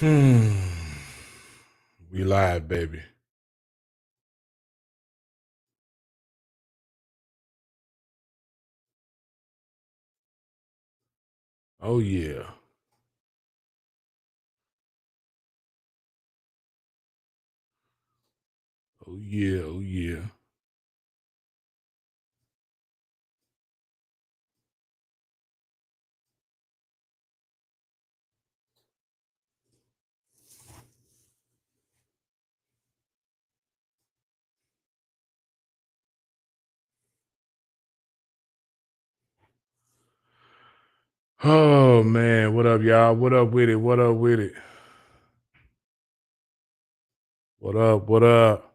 Hmm. We live, baby. Oh yeah. Oh yeah. Oh yeah. Oh man, what up, y'all? What up with it? What up with it? What up? What up?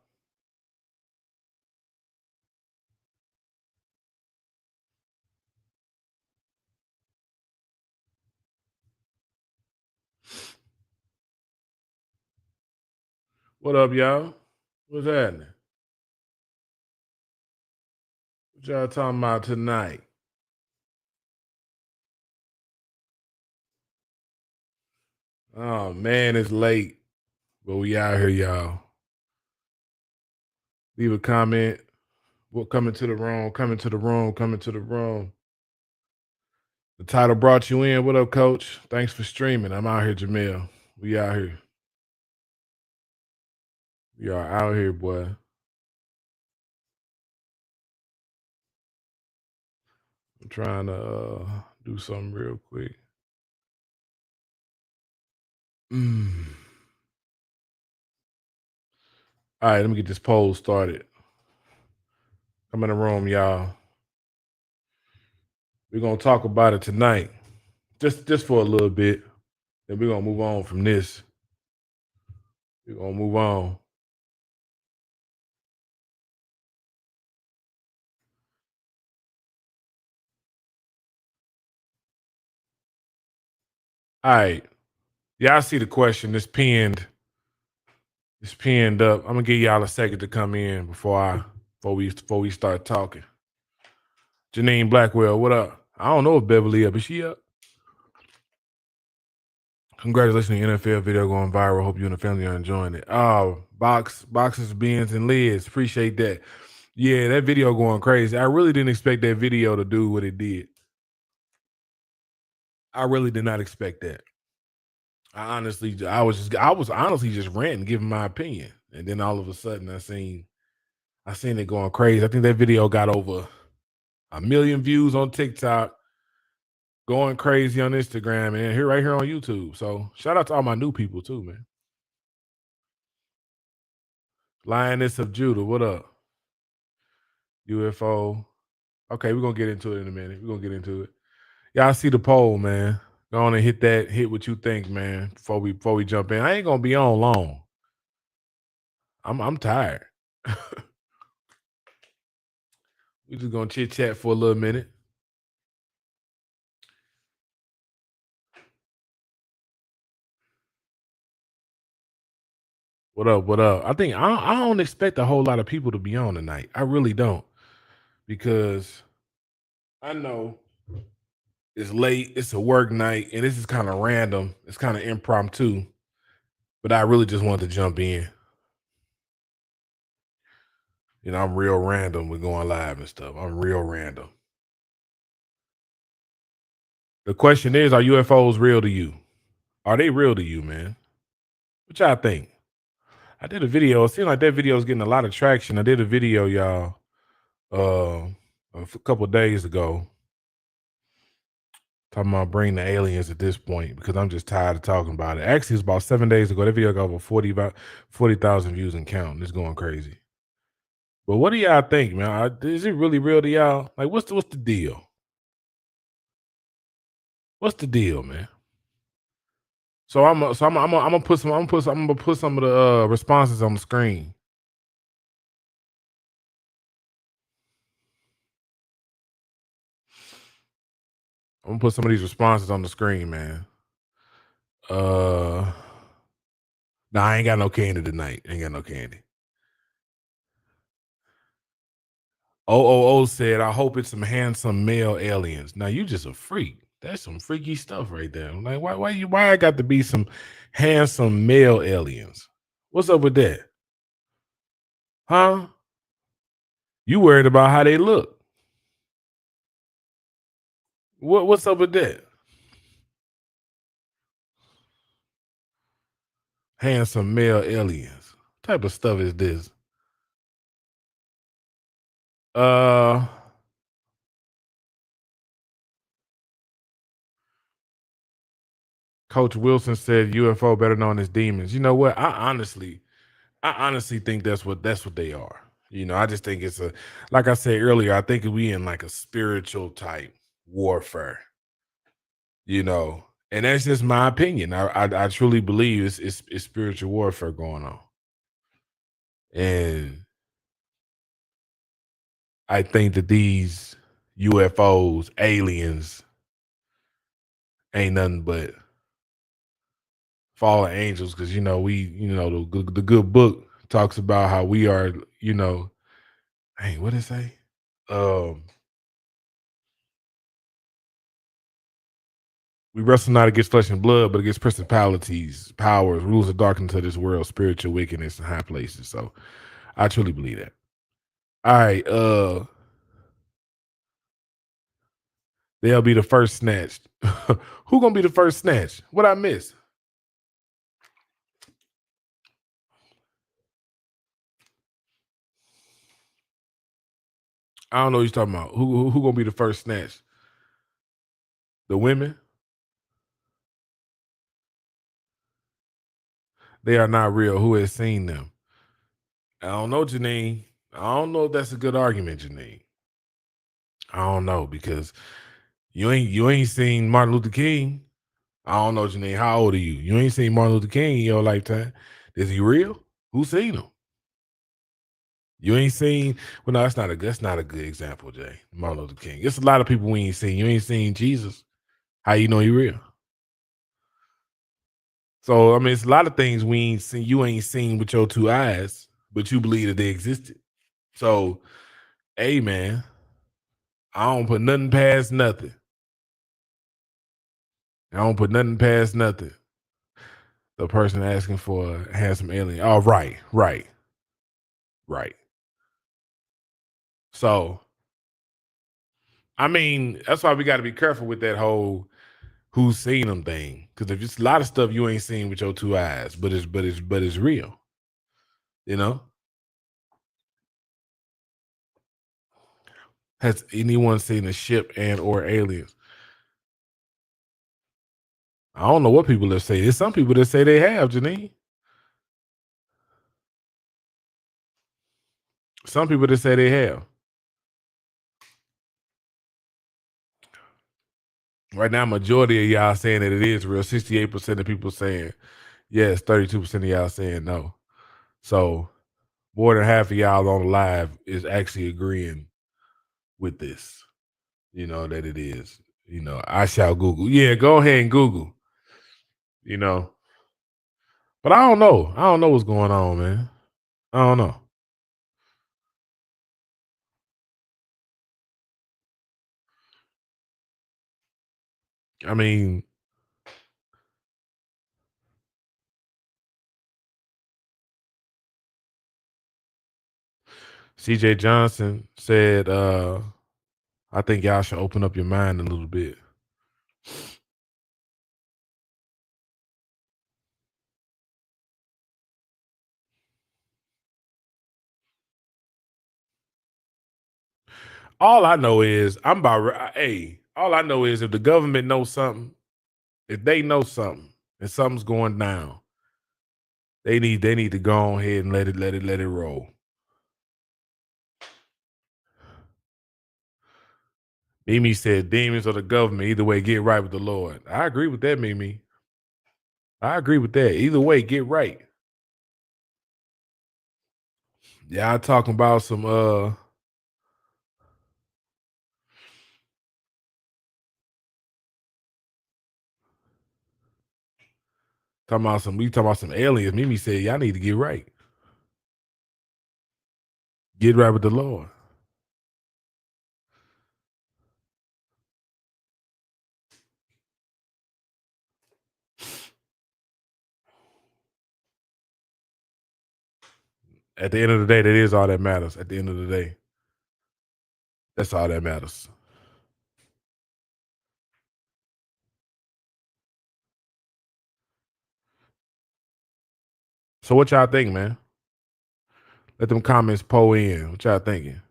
What up, y'all? What's happening? What y'all talking about tonight? Oh man, it's late, but we out here, y'all. Leave a comment. What coming to the room? Coming to the room. Coming to the room. The title brought you in. What up, Coach? Thanks for streaming. I'm out here, Jamil. We out here. We are out here, boy. I'm trying to do something real quick. Mm. All right, let me get this poll started. Come in the room, y'all. We're gonna talk about it tonight, just for a little bit. Then we're gonna move on from this. We're gonna move on. All right, y'all see the question? It's pinned. It's pinned up. I'm gonna give y'all a second to come in before we start talking. Janine Blackwell, what up? I don't know if Beverly up. Is she up? Congratulations on your NFL video going viral. Hope you and the family are enjoying it. Oh, boxes, beans, and lids. Appreciate that. Yeah, that video going crazy. I really didn't expect that video to do what it did. I really did not expect that. I was honestly just ranting, giving my opinion, and then all of a sudden I seen it going crazy. I think that video got over 1 million views on TikTok, going crazy on Instagram, and right here on YouTube. So shout out to all my new people too, man. Lioness of Judah, what up? UFO. Okay, we're gonna get into it in a minute. We're gonna get into it. Y'all see the poll, man. Go on and hit that. Hit what you think, man. Before we jump in. I ain't gonna be on long. I'm tired. We just gonna chit chat for a little minute. What up? What up? I don't expect a whole lot of people to be on tonight. I really don't, because I know it's late. It's a work night, and this is kind of random. It's kind of impromptu, but I really just wanted to jump in. I'm real random with going live and stuff. I'm real random. The question is, are UFOs real to you? Are they real to you, man? What y'all think? I did a video. It seemed like that video is getting a lot of traction. I did a video, y'all, uh, a couple of days ago, talking about bring the aliens at this point, because I'm just tired of talking about it. Actually, it's about 7 days ago. That video got over 40,000 views and counting. It's going crazy. But what do y'all think, man? Is it really real to y'all? Like, what's the deal? What's the deal, man? So I'm gonna put some of the responses on the screen. I'm gonna put some of these responses on the screen, man. Nah, I ain't got no candy tonight. Ain't got no candy. OOO said, I hope it's some handsome male aliens. Now you just a freak. That's some freaky stuff right there. I'm like, why I got to be some handsome male aliens? What's up with that? Huh? You worried about how they look. What's up with that? Handsome male aliens. What type of stuff is this? Uh Coach Wilson said UFO better known as demons. You know what? I honestly think that's what they are. I just think it's a like I said earlier, I think we in like a spiritual type warfare, you know. And that's just my opinion. I truly believe it's spiritual warfare going on. And I think that these UFOs, aliens, ain't nothing but fallen angels because the good book talks about how we are, hey, what did it say? Um We wrestle not against flesh and blood, but against principalities, powers, rules of darkness of this world, spiritual wickedness in high places. So I truly believe that. All right, they'll be the first snatched. Who gonna be the first snatched? What I miss? I don't know what you're talking about. Who gonna be the first snatched? The women? They are not real. Who has seen them? I don't know, Janine. I don't know if that's a good argument, Janine. I don't know because you ain't seen Martin Luther King. I don't know, Janine. How old are you? You ain't seen Martin Luther King in your lifetime. Is he real? Who seen him? You ain't seen. Well, no, that's not a good example, Jay. Martin Luther King. It's a lot of people we ain't seen. You ain't seen Jesus. How you know he real? So I mean, it's a lot of things we ain't seen. You ain't seen with your two eyes, but you believe that they existed. So, hey man, I don't put nothing past nothing. I don't put nothing past nothing. The person asking for a handsome alien. Oh, right, right, right. So I mean, that's why we got to be careful with that whole who's seen them thing. Because if it's a lot of stuff you ain't seen with your two eyes, but it's real. You know, has anyone seen a ship and or aliens? I don't know what people have said. There's some people that say they have, Janine. Some people that say they have. Right now, majority of y'all saying that it is real. 68% of people saying yes. 32% of y'all saying no. So more than half of y'all on the live is actually agreeing with this. That it is. I shall Google. Yeah, go ahead and Google. You know, but I don't know. I don't know what's going on, man. I don't know. I mean, CJ Johnson said, I think y'all should open up your mind a little bit. All I know is hey, all I know is if the government knows something, if they know something and something's going down, they need to go ahead and let it roll. Mimi said demons or the government, either way, get right with the Lord. I agree with that, Mimi. I agree with that. Either way, get right. Y'all talking about some we talking about some aliens. Mimi said y'all need to get right. Get right with the Lord. At the end of the day, that is all that matters. At the end of the day, that's all that matters. So what y'all think, man? Let them comments pour in. What y'all thinking?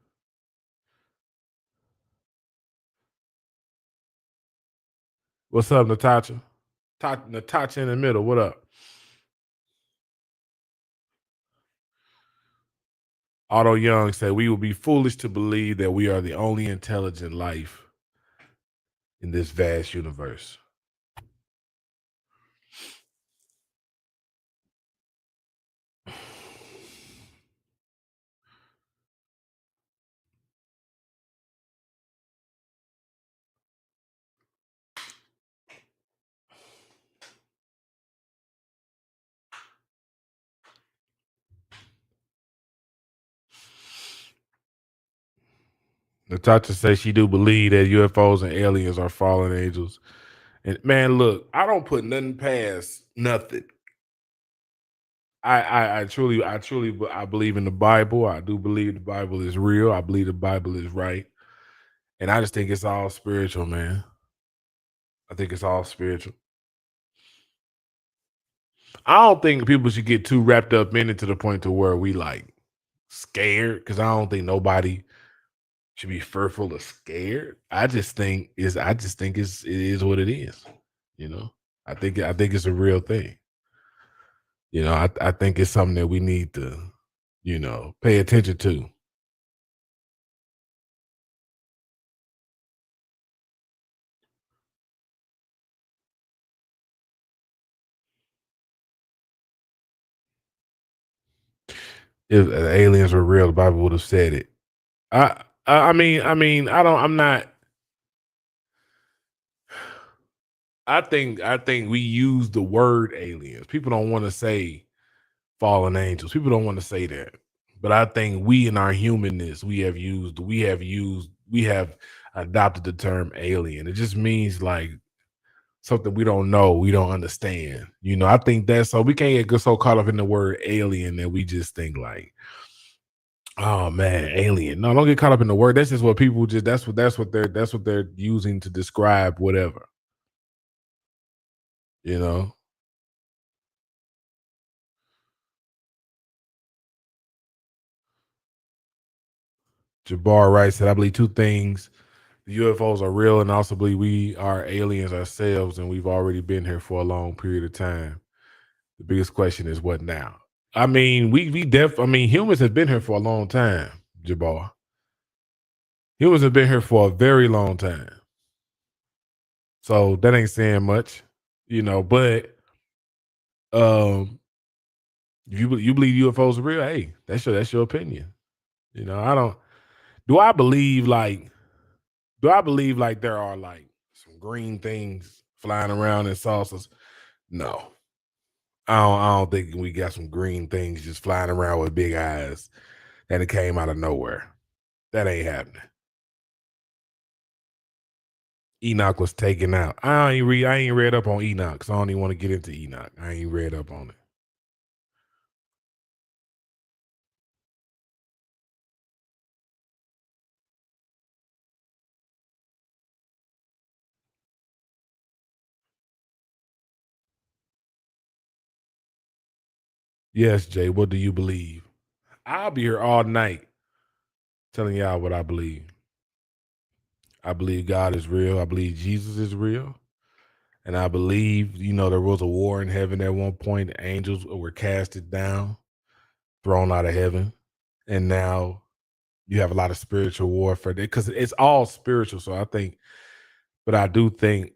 What's up, Natasha? Natasha in the middle. What up? Otto Young said, we would be foolish to believe that we are the only intelligent life in this vast universe. Natasha says she do believe that UFOs and aliens are fallen angels. And man, look, I don't put nothing past nothing. I believe in the Bible. I do believe the Bible is real. I believe the Bible is right. And I just think it's all spiritual, man. I think it's all spiritual. I don't think people should get too wrapped up in it to the point to where we like scared. Because I don't think nobody should be fearful or scared. I just think it is what it is. You know, I think it's a real thing. You know, I think it's something that we need to, pay attention to. If aliens were real, the Bible would have said it. I don't. I'm not. I think we use the word aliens. People don't want to say fallen angels. People don't want to say that. But I think we in our humanness, we have adopted the term alien. It just means like something we don't know, we don't understand. I think that's so we can't get so caught up in the word alien that we just think like, oh man, alien. No, don't get caught up in the word. That's just what people just that's what they're using to describe whatever, you know. Jabbar Wright said, I believe two things. The UFOs are real and also believe we are aliens ourselves and we've already been here for a long period of time. The biggest question is what now? I mean, humans have been here for a long time, Jabbar. Humans have been here for a very long time. So that ain't saying much, but if you believe UFOs are real, hey, that's your opinion. I don't do I believe like there are like some green things flying around in saucers? No. I don't think we got some green things just flying around with big eyes and it came out of nowhere. That ain't happening. Enoch was taken out. I ain't read up on Enoch, so I don't even want to get into Enoch. I ain't read up on it. Yes, Jay, what do you believe? I'll be here all night telling y'all what I believe. I believe God is real. I believe Jesus is real. And I believe, there was a war in heaven at one point. The angels were casted down, thrown out of heaven. And now you have a lot of spiritual warfare because it's all spiritual. So but I do think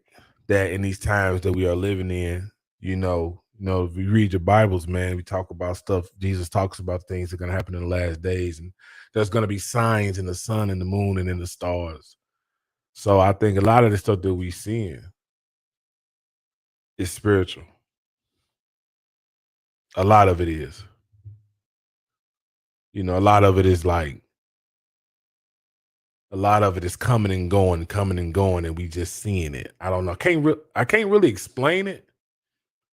that in these times that we are living in, if you read your Bibles, man, we talk about stuff. Jesus talks about things that are going to happen in the last days. And there's going to be signs in the sun and the moon and in the stars. So I think a lot of the stuff that we seeing is spiritual. A lot of it is. A lot of it is like a lot of it is coming and going, and we just seeing it. I don't know. I can't really explain it,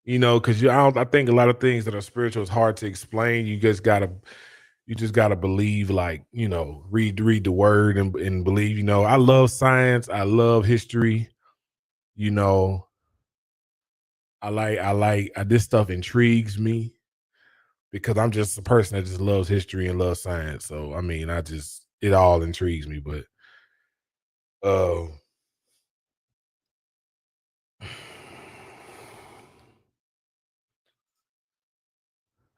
because I think a lot of things that are spiritual is hard to explain. You just gotta You just gotta believe, like, read the word and believe. I love science. I love history. You know, this stuff intrigues me because I'm just a person that just loves history and loves science. So I mean, it all intrigues me. But uh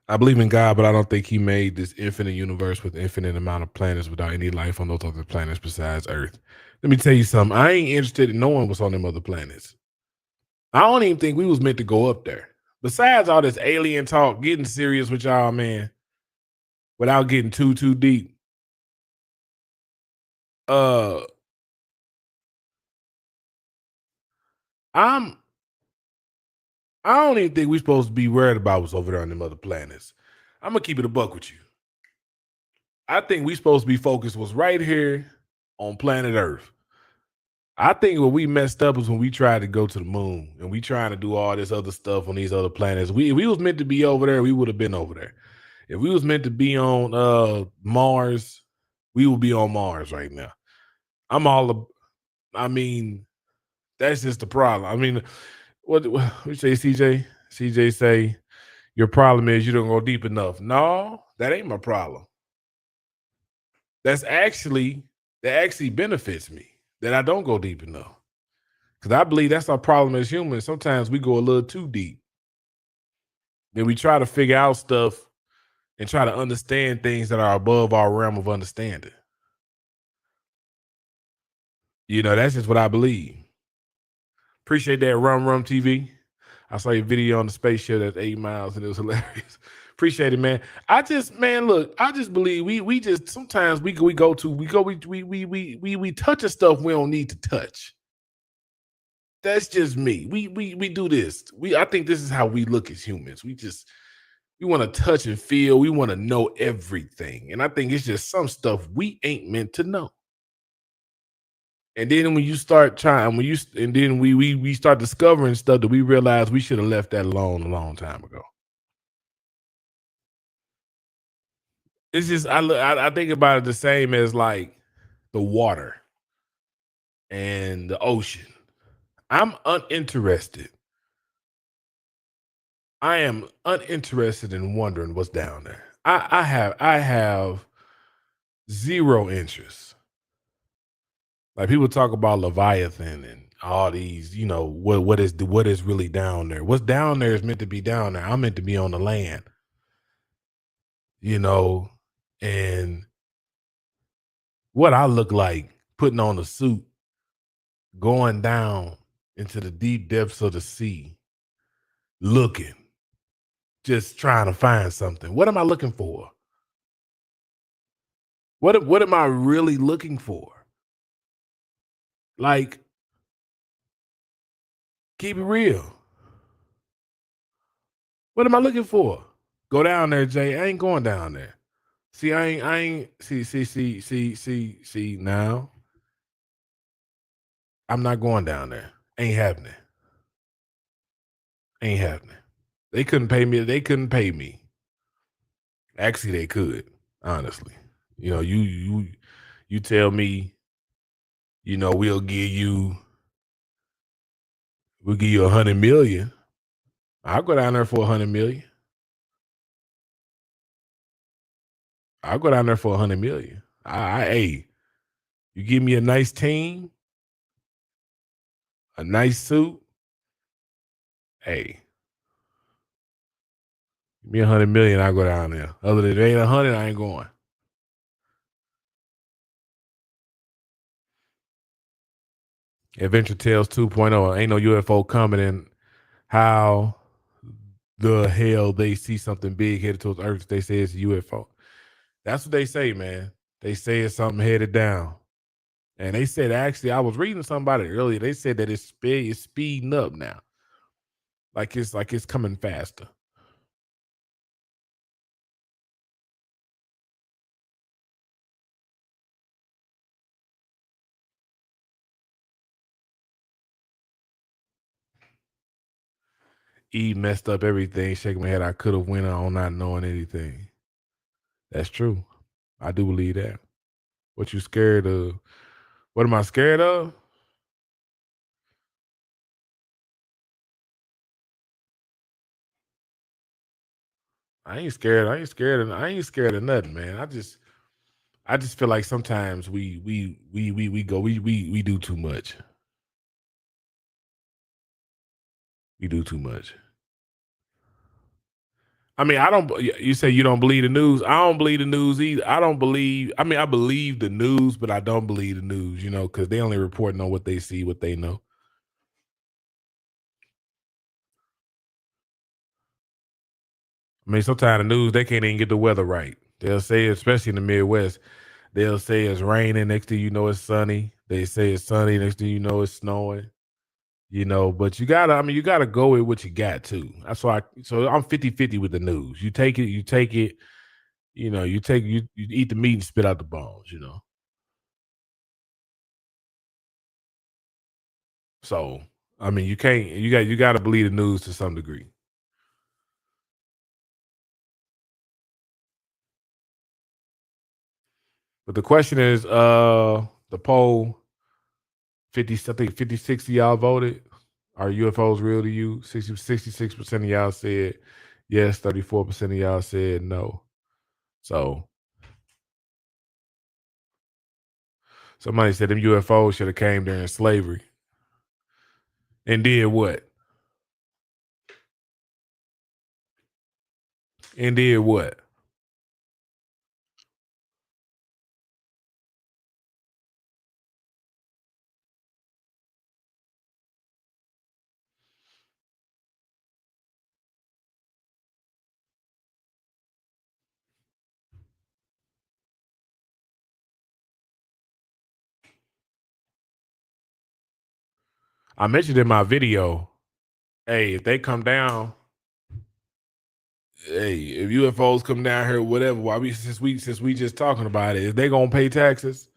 I believe in God, but I don't think he made this infinite universe with infinite amount of planets without any life on those other planets besides Earth. Let me tell you something. I ain't interested in knowing what's on them other planets. I don't even think we was meant to go up there. Besides all this alien talk, getting serious with y'all, man, without getting too deep. Uh I'm I don't even think we're supposed to be worried about what's over there on them other planets. I'm gonna keep it a buck with you. I think we supposed to be focused what's right here on planet Earth. I think what we messed up is when we tried to go to the moon and we trying to do all this other stuff on these other planets. If we was meant to be over there, we would have been over there. If we was meant to be on Mars, we would be on Mars right now. I'm all I mean, that's just the problem. I mean, what you say, CJ? CJ say your problem is you don't go deep enough. No, that ain't my problem. That actually benefits me that I don't go deep enough. Because I believe that's our problem as humans. Sometimes we go a little too deep. Then we try to figure out stuff and try to understand things that are above our realm of understanding. That's just what I believe. Appreciate that, Rum TV. I saw your video on the spaceship that's 8 miles and it was hilarious. Appreciate it, man. Look, I just believe we just sometimes we touching stuff we don't need to touch. That's just me. We do this. I think this is how we look as humans. We want to touch and feel. We want to know everything. And I think it's just some stuff we ain't meant to know. And then when you start trying, and then we start discovering stuff that we realize we should have left that alone a long time ago. It's just I think about it the same as like the water and the ocean. I'm uninterested. I am uninterested in wondering what's down there. I have zero interest. Like people talk about Leviathan and all these, what is really down there. What's down there is meant to be down there. I'm meant to be on the land, you know, and what I look like putting on a suit, going down into the deep depths of the sea, looking, just trying to find something. What am I looking for? What am I really looking for? Like, keep it real. What am I looking for? Go down there, Jay. I ain't going down there. See, I ain't see now. I'm not going down there. Ain't happening. Ain't happening. They couldn't pay me. They couldn't pay me. Actually, they could, honestly. You tell me, we'll give you 100 million. I'll go down there for 100 million. I'll go down there for 100 million. Hey, you give me a nice team, a nice suit. Hey, give me 100 million. I'll go down there. Other than it ain't 100, I ain't going. Adventure Tales 2.0. Ain't no UFO coming in. How the hell they see something big headed towards Earth? They say it's a UFO. That's what they say, man. They say it's something headed down. And they said, actually, I was reading somebody earlier. They said that it's speeding up now. Like it's coming faster. E messed up everything, shaking my head. I could have went on not knowing anything. That's true. I do believe that. What you scared of? What am I scared of? I ain't scared of nothing, man. I just feel like sometimes we do too much. We do too much. I mean, I don't. You say you don't believe the news. I don't believe the news either. I don't believe. I mean, I believe the news, but I don't believe the news. You know, because they only reporting on what they see, what they know. I mean, sometimes the news they can't even get the weather right. They'll say, especially in the Midwest, they'll say it's raining. Next thing you know, it's sunny. They say it's sunny. Next thing you know, it's snowing. You know, but I mean, you gotta go with what you got too. That's why so I'm 50-50 with the news. You take it, you know, you eat the meat and spit out the bones, you know. So I mean you can't you gotta believe the news to some degree. But the question is, the poll 50, I think 50, 60 y'all voted. Are UFOs real to you? 66% of y'all said yes, 34% of y'all said no. So somebody said them UFOs should have came during slavery and did what? And did what? I mentioned in my video, hey, if they come down, hey, if UFOs come down here, whatever, why we since we just talking about it, is they gonna pay taxes?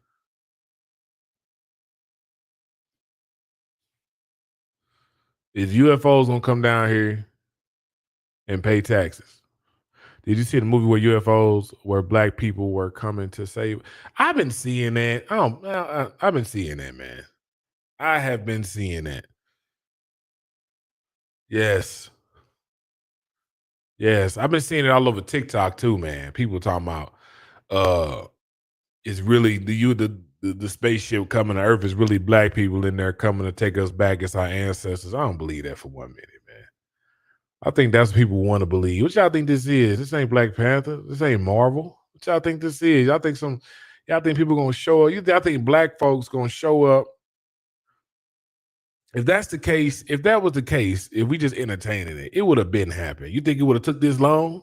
Is UFOs gonna come down here and pay taxes? Did you see the movie where UFOs, where black people were coming to save? I've been seeing that. I've been seeing that, man. I have been seeing that. Yes, yes, I've been seeing it all over TikTok too, man. People talking about uh it's really the spaceship coming to Earth is really black people in there coming to take us back as our ancestors. I don't believe that for 1 minute, man. I think that's what people want to believe. What y'all think this is? This ain't Black Panther. This ain't Marvel. What y'all think this is? Y'all think people gonna show up? I think black folks gonna show up. If that's the case, if that was the case, if we just entertaining it, it would have been happening. You think it would have took this long?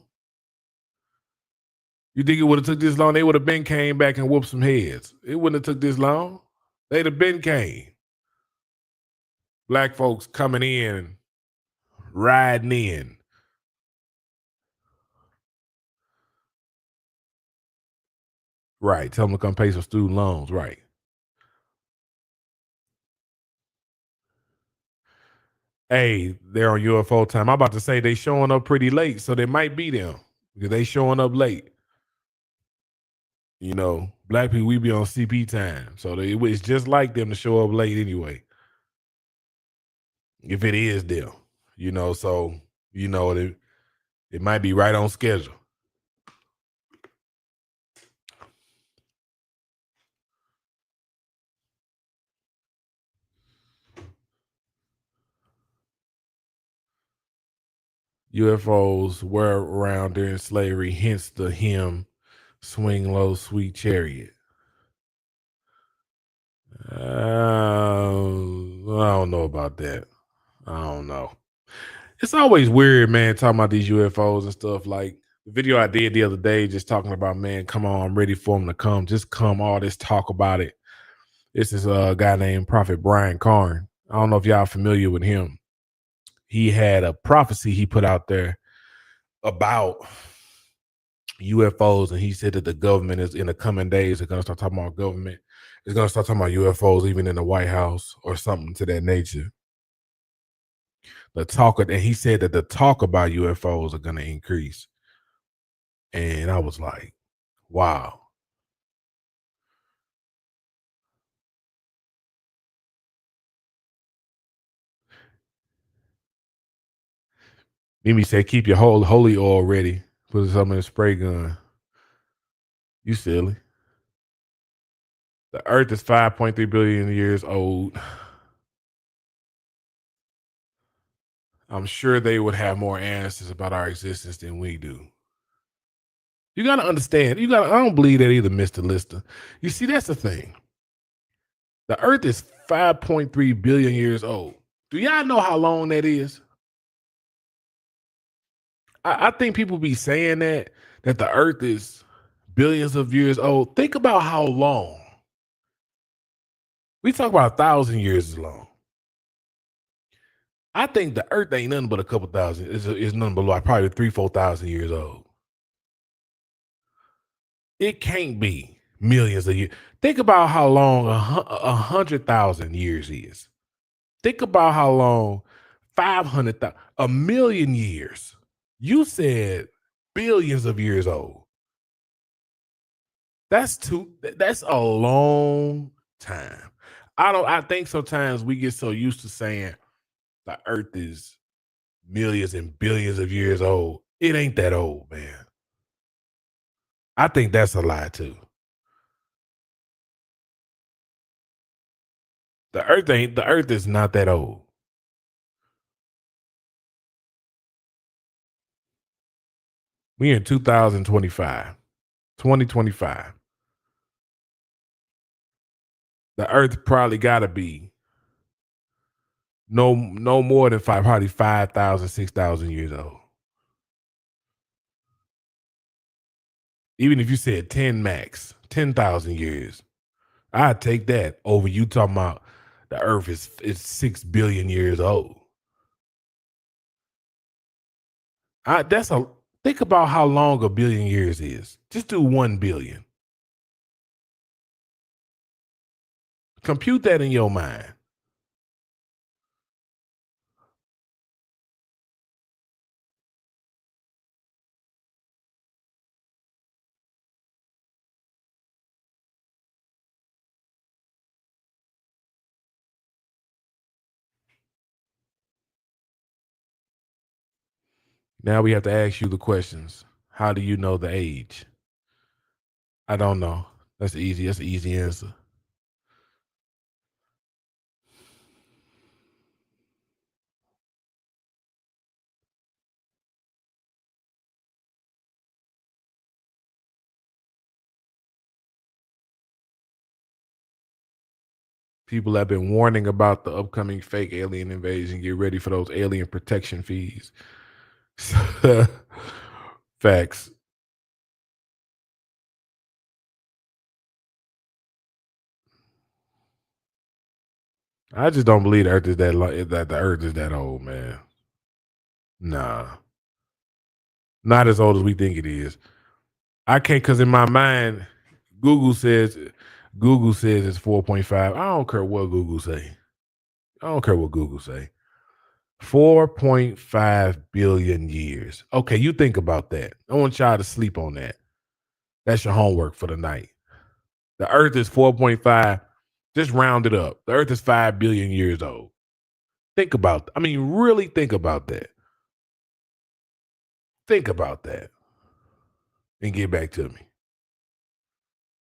You think it would have took this long? They would have been came back and whooped some heads. It wouldn't have took this long. They'd have been came. Black folks coming in, riding in. Right. Tell them to come pay some student loans. Right. Hey, they're on UFO time. I'm about to say they showing up pretty late, so they might be them because they showing up late. You know, black people, we be on CP time. So it's just like them to show up late anyway. If it is them, you know, so, you know, it might be right on schedule. UFOs were around during slavery, hence the hymn "Swing Low, Sweet Chariot." I don't know about that. I don't know. It's always weird, man, talking about these UFOs and stuff. Like the video I did the other day, just talking about, man, come on, I'm ready for them to come. Just come, all this talk about it. This is a guy named Prophet Brian Karn. I don't know if y'all familiar with him. He had a prophecy he put out there about UFOs, and he said that the government is in the coming days are going to start talking about government. It's going to start talking about UFOs, even in the White House or something to that nature. And he said that the talk about UFOs are going to increase. And I was like, Wow. Mimi said, "Keep your whole holy oil ready. Put some in a spray gun." You silly. The Earth is 5.3 billion years old. I'm sure they would have more answers about our existence than we do. You gotta understand. I don't believe that either, Mr. Lister. You see, that's the thing. The Earth is 5.3 billion years old. Do y'all know how long that is? I think people be saying that the Earth is billions of years old. Think about how long. We talk about 1,000 years is long. I think the Earth ain't nothing but a couple thousand. It's nothing but like probably 3,000, 4,000 years old. It can't be millions of years. Think about how long 100,000 years is. Think about how long 500,000, a million years. You said billions of years old. That's a long time. I think sometimes we get so used to saying the earth is millions and billions of years old. It ain't that old, man. I think that's a lie too. The earth is not that old. We in 2025. 2025. The earth probably gotta be no more than probably 5,000, 6,000 years old. Even if you said 10 max, 10,000 years, I'd take that over you talking about the earth is 6 billion years old. That's a think about how long a billion years is. Just do 1 billion. Compute that in your mind. Now we have to ask you the questions. How do you know the age? I don't know. That's easy. That's an easy answer. People have been warning about the upcoming fake alien invasion. Get ready for those alien protection fees. Facts. I just don't believe the Earth is that the Earth is that old, man. Nah, not as old as we think it is. I can't because in my mind, Google says Google says it's 4.5. I don't care what Google say. I don't care what Google say. 4.5 billion years. Okay, you think about that. I want y'all to sleep on that. That's your homework for the night. The Earth is 4.5. Just round it up. The Earth is 5 billion years old. Think about, I mean, really think about that. Think about that and get back to me.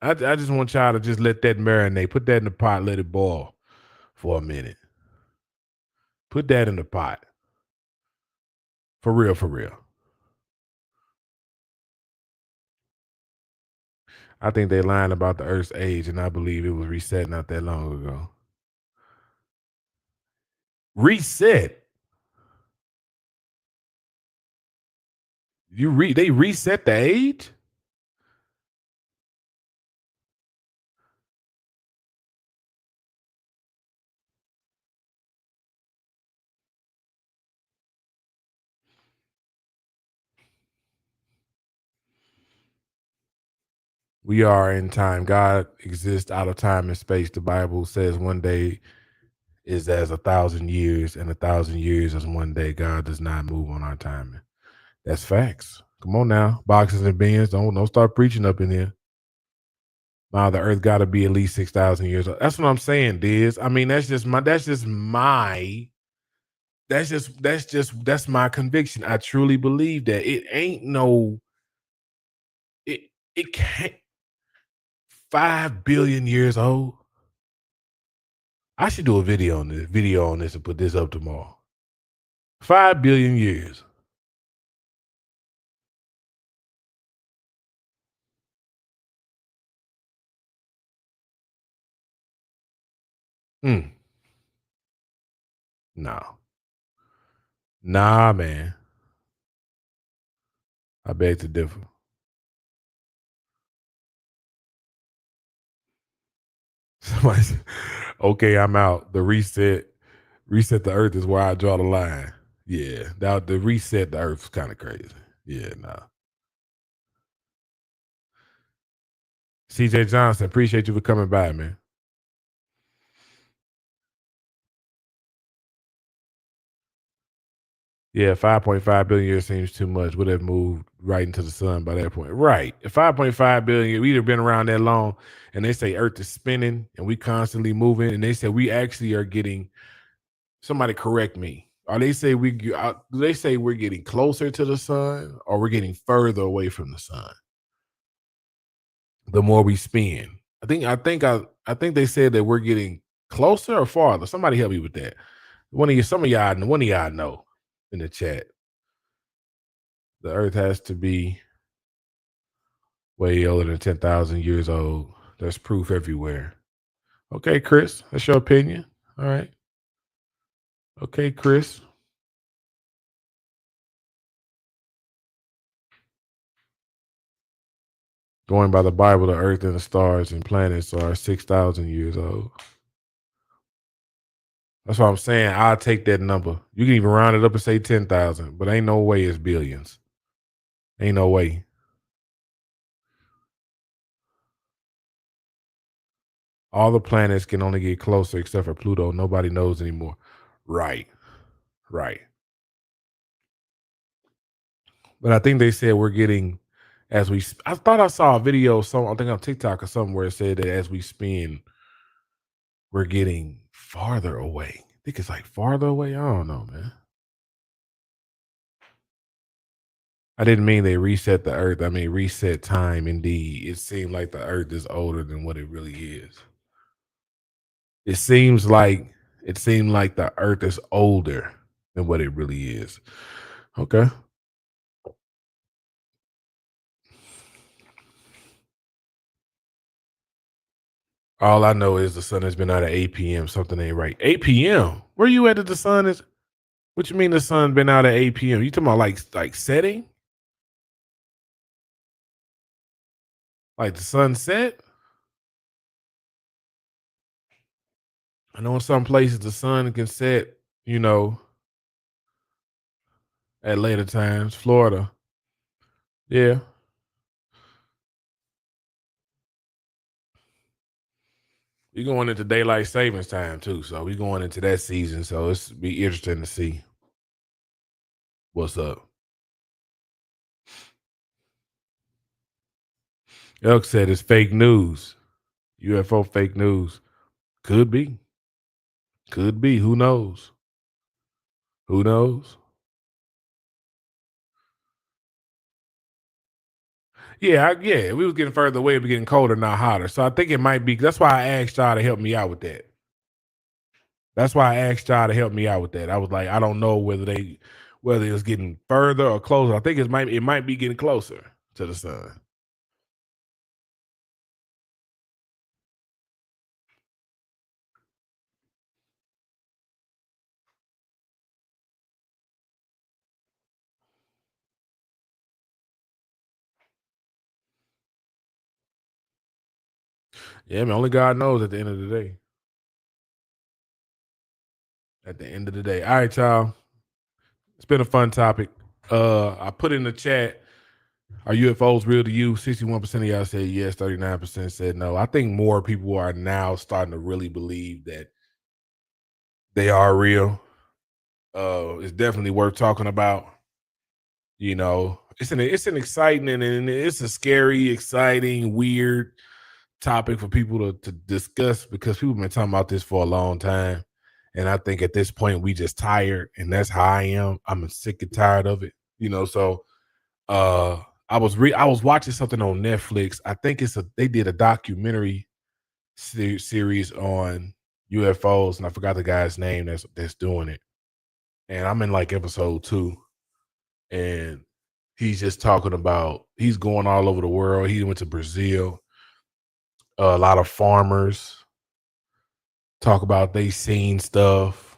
I just want y'all to just let that marinate. Put that in the pot, let it boil for a minute. Put that in the pot. For real, for real. I think they lying about the Earth's age, and I believe it was reset not that long ago. Reset? They reset the age? We are in time. God exists out of time and space. The Bible says one day is as 1,000 years, and 1,000 years is one day. God does not move on our timing. That's facts. Come on now, boxes and beans. Don't start preaching up in here. The Earth got to be at least 6,000 years old. That's what I'm saying, Diz. I mean, that's my conviction. I truly believe that it ain't no it it can't 5 billion years old. I should do a video on this and put this up tomorrow. 5 billion years. Hmm. No. Nah, man. I beg to differ. Somebody said, okay, I'm out. Reset the earth is where I draw the line. Yeah. Now the reset the earth is kind of crazy. Yeah, nah. CJ Johnson, appreciate you for coming by, man. Yeah, 5.5 billion years seems too much. Would have moved right into the sun by that point. Right. If 5.5 billion, we'd have been around that long, and they say Earth is spinning and we constantly moving, and they say we actually are getting somebody correct me. Or do they say we're getting closer to the sun or we're getting further away from the sun the more we spin? I think they said that we're getting closer or farther. Somebody help me with that. One of y'all know in the chat. The earth has to be way older than 10,000 years old. There's proof everywhere. Okay, Chris, that's your opinion. All right. Okay, Chris. Going by the Bible, the earth and the stars and planets are 6,000 years old. That's what I'm saying. I'll take that number. You can even round it up and say 10,000, but ain't no way it's billions. Ain't no way. All the planets can only get closer except for Pluto. Nobody knows anymore. Right. Right. But I think they said we're getting I thought I saw a video, I think on TikTok or something where it said that as we spin, we're getting farther away. I think it's like farther away. I don't know, man. I didn't mean they reset the earth. I mean reset time indeed. It seemed like the earth is older than what it really is. It seems like it seemed like the earth is older than what it really is. Okay. All I know is the sun has been out at 8 p.m. Something ain't right. 8 p.m. Where you at that the sun is? What you mean the sun been out at 8 p.m.? You talking about like setting? Like the sunset? I know in some places the sun can set, you know, at later times. Florida. Yeah. We going into daylight savings time too. So we going into that season. So it's be interesting to see what's up. Elk said it's fake news. UFO fake news. Could be. Could be. Who knows? Who knows? Yeah, we was getting further away, but getting colder, not hotter. So I think it might be. That's why I asked y'all to help me out with that. That's why I asked y'all to help me out with that. I was like, I don't know whether it's getting further or closer. I think it might be getting closer to the sun. Yeah, man. Only God knows at the end of the day. At the end of the day. All right, y'all. It's been a fun topic. I put in the chat, are UFOs real to you? 61% of y'all said yes, 39% said no. I think more people are now starting to really believe that they are real. It's definitely worth talking about. You know, it's an exciting and it's a scary, exciting, weird topic for people to discuss because people been talking about this for a long time. And I think at this point we just tired, and that's how I am. I'm sick and tired of it. So uh I was watching something on Netflix. I think they did a documentary series on UFOs, and I forgot the guy's name that's doing it. And I'm in like episode 2, and he's just talking about he's going all over the world. He went to Brazil. A lot of farmers talk about they seen stuff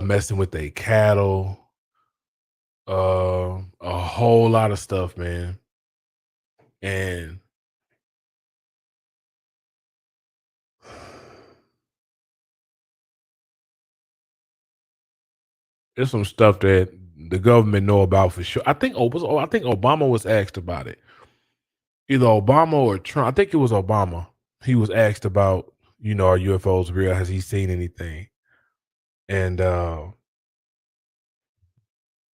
messing with their cattle, a whole lot of stuff, man. And there's some stuff that the government know about for sure. I think Obama was asked about it. Either Obama or Trump. I think it was Obama. He was asked about, are UFOs real? Has he seen anything? And hold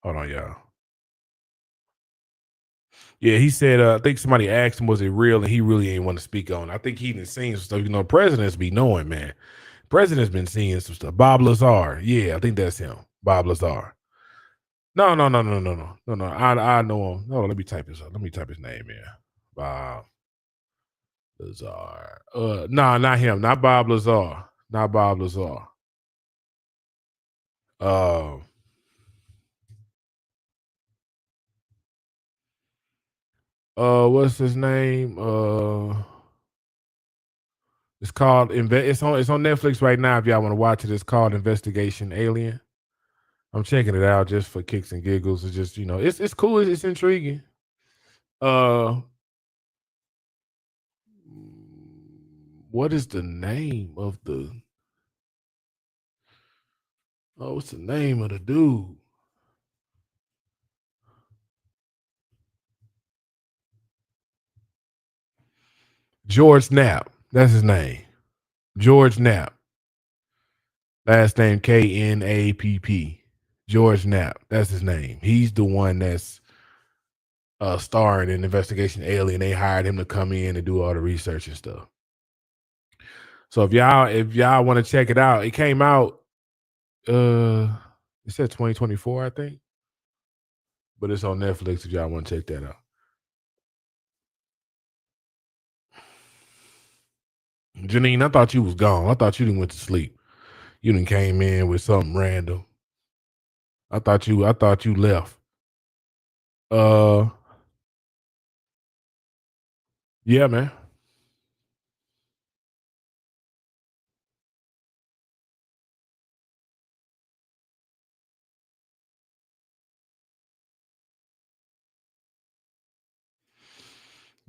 on, y'all. Yeah, he said, I think somebody asked him, was it real? And he really ain't want to speak on it. I think he done seen some stuff. Presidents be knowing, man. President's been seeing some stuff. Bob Lazar. Yeah, I think that's him. Bob Lazar. No, no, no, no, no, no, no, no. I know him. No, let me type this up. Let me type his name in. Bob Lazar. No, not him. Not Bob Lazar. Not Bob Lazar. Uh, what's his name? It's called it's on Netflix right now. If y'all want to watch it, it's called Investigation Alien. I'm checking it out just for kicks and giggles. It's just it's cool. It's intriguing. Uh, what is the name of the? Oh, what's the name of the dude? George Knapp. That's his name. George Knapp. Last name Knapp. George Knapp. That's his name. He's the one that's starring in Investigation Alien. They hired him to come in and do all the research and stuff. So if y'all want to check it out, it came out it said 2024, I think. But it's on Netflix if y'all want to check that out. Janine, I thought you was gone. I thought you didn't went to sleep. You didn't came in with something random. I thought you left. Yeah, man.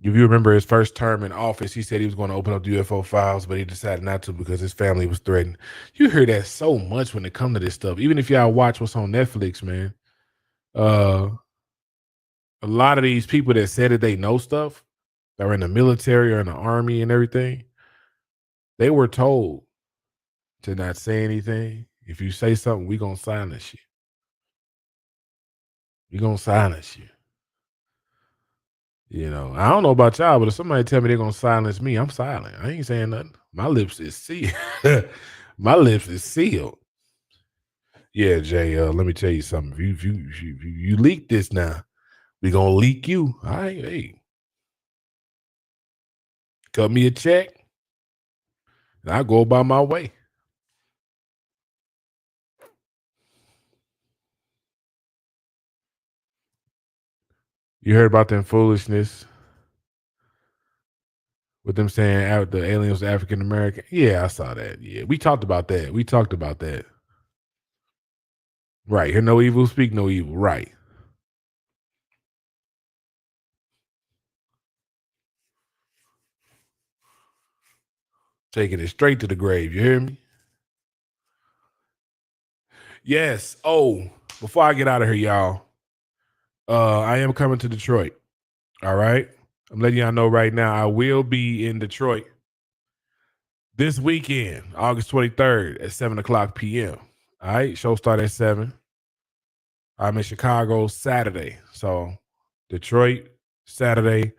If you remember his first term in office, he said he was going to open up the UFO files, but he decided not to because his family was threatened. You hear that so much when it comes to this stuff. Even if y'all watch what's on Netflix, man, a lot of these people that said that they know stuff, that are in the military or in the army and everything, they were told to not say anything. If you say something, we gonna silence you. We gonna silence you. I don't know about y'all, but if somebody tell me they're gonna silence me, I'm silent. I ain't saying nothing. My lips is sealed. My lips is sealed. Yeah, Jay. Let me tell you something. If you leak this now, we gonna leak you. All right, hey, cut me a check, and I go about my way. You heard about them foolishness with them saying the aliens are African American? Yeah, I saw that. Yeah, we talked about that. Right. Hear no evil, speak no evil. Right. Taking it straight to the grave. You hear me? Yes. Oh, before I get out of here, y'all, I am coming to Detroit. All right. I'm letting y'all know right now, I will be in Detroit this weekend, August 23rd at 7:00 p.m. All right. Show start at 7. I'm in Chicago Saturday. So Detroit, Saturday,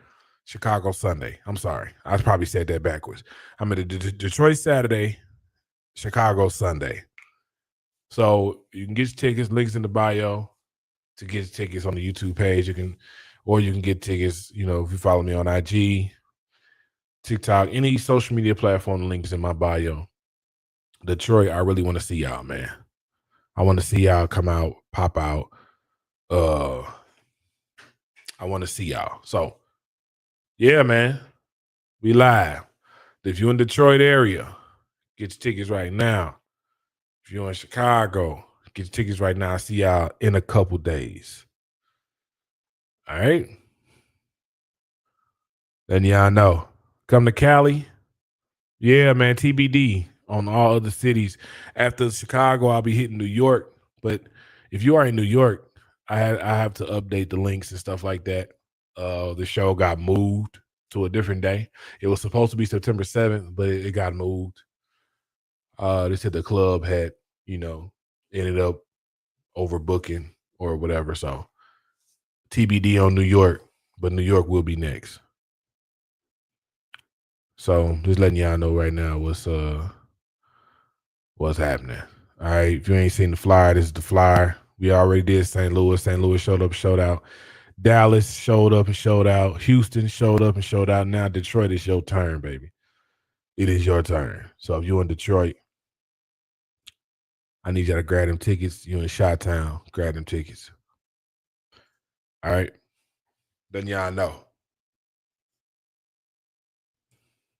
Chicago Sunday. I'm sorry. I probably said that backwards. I'm at Detroit Saturday, Chicago Sunday. So you can get your tickets, links in the bio to get your tickets on the YouTube page. You can get tickets, if you follow me on IG, TikTok, any social media platform, links in my bio. Detroit, I really want to see y'all, man. I want to see y'all come out, pop out. I want to see y'all. So, yeah, man, we live. If you're in Detroit area, get your tickets right now. If you're in Chicago, get your tickets right now. I see y'all in a couple days. All right. Then y'all know. Come to Cali. Yeah, man. TBD on all other cities. After Chicago, I'll be hitting New York. But if you are in New York, I have to update the links and stuff like that. The show got moved to a different day. It was supposed to be September 7th, but it got moved. They said the club had, ended up overbooking or whatever. So TBD on New York, but New York will be next. So just letting y'all know right now what's happening. All right. If you ain't seen the flyer, this is the flyer. We already did St. Louis. St. Louis showed up, showed out. Dallas showed up and showed out. Houston showed up and showed out. Now Detroit is your turn, baby. It is your turn. So if you're in Detroit, I need y'all to grab them tickets. You're in Chi-Town, grab them tickets. All right. Then y'all know.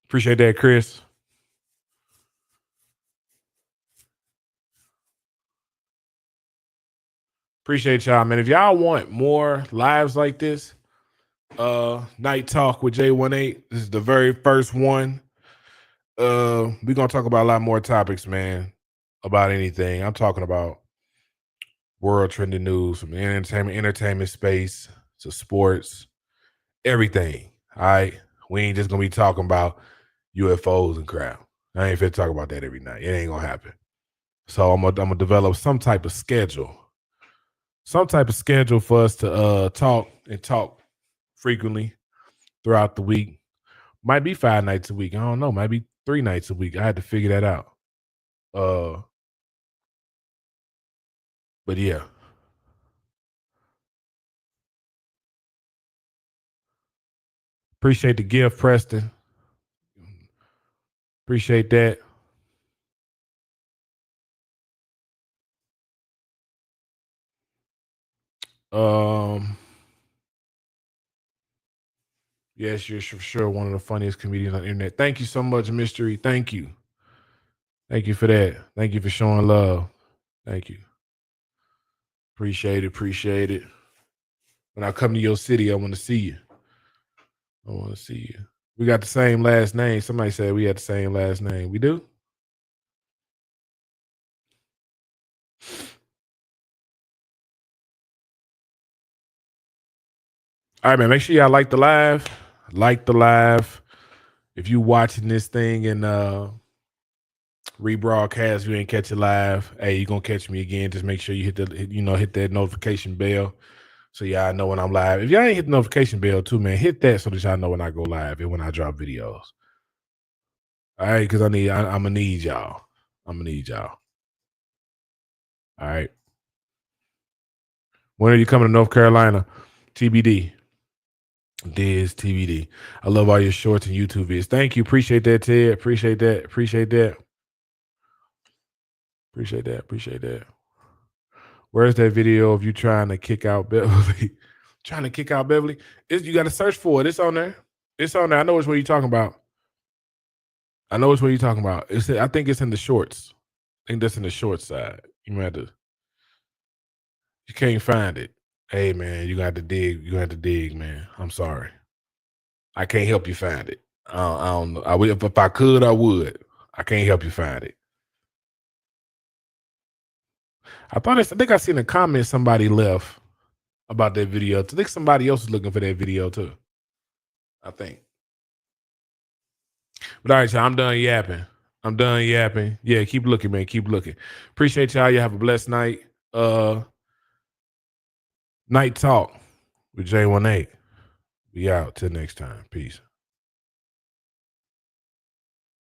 Appreciate that, Chris. Appreciate y'all, man. If y'all want more lives like this, Night Talk with J.One.8. This is the very first one. We're gonna talk about a lot more topics, man. About anything. I'm talking about world trending news from the entertainment space to sports, everything. All right. We ain't just gonna be talking about UFOs and crap. I ain't fit to talk about that every night. It ain't gonna happen. So I'm gonna develop some type of schedule. Some type of schedule for us to talk frequently throughout the week. Might be 5 nights a week. I don't know. Might be 3 nights a week. I had to figure that out. But yeah. Appreciate the gift, Preston. Appreciate that. Yes, you're for sure one of the funniest comedians on the internet. Thank you so much, Mystery. Thank you. Thank you for that. Thank you for showing love. Thank you. Appreciate it. Appreciate it. When I come to your city, I want to see you. I want to see you. We got the same last name. Somebody said we had the same last name. We do? All right, man. Make sure y'all like the live. Like the live. If you watching this thing in rebroadcast, you ain't catch it live. Hey, you gonna catch me again. Just make sure you hit that notification bell so y'all know when I'm live. If y'all ain't hit the notification bell too, man, hit that so that y'all know when I go live and when I drop videos. All right, because I'm gonna need y'all. I'm gonna need y'all. All right. When are you coming to North Carolina? TBD. Diz TBD. I love all your shorts and YouTube vids. Thank you. Appreciate that, Ted. Appreciate that. Appreciate that. Appreciate that. Appreciate that. Where's that video of you trying to kick out Beverly? Trying to kick out Beverly? You got to search for it. It's on there. It's on there. I know it's what you're talking about. I know it's what you're talking about. I think it's in the shorts. I think that's in the short side. You might have to. You can't find it. Hey man, you got to dig. You have to dig, man. I'm sorry. I can't help you find it. I don't know. If I could, I would. I can't help you find it. I think I seen a comment somebody left about that video. I think somebody else is looking for that video too. I think. But all right, y'all, I'm done yapping. Yeah, keep looking, man. Keep looking. Appreciate y'all. You have a blessed night. Night Talk with J.One.8. We out. Till next time. Peace.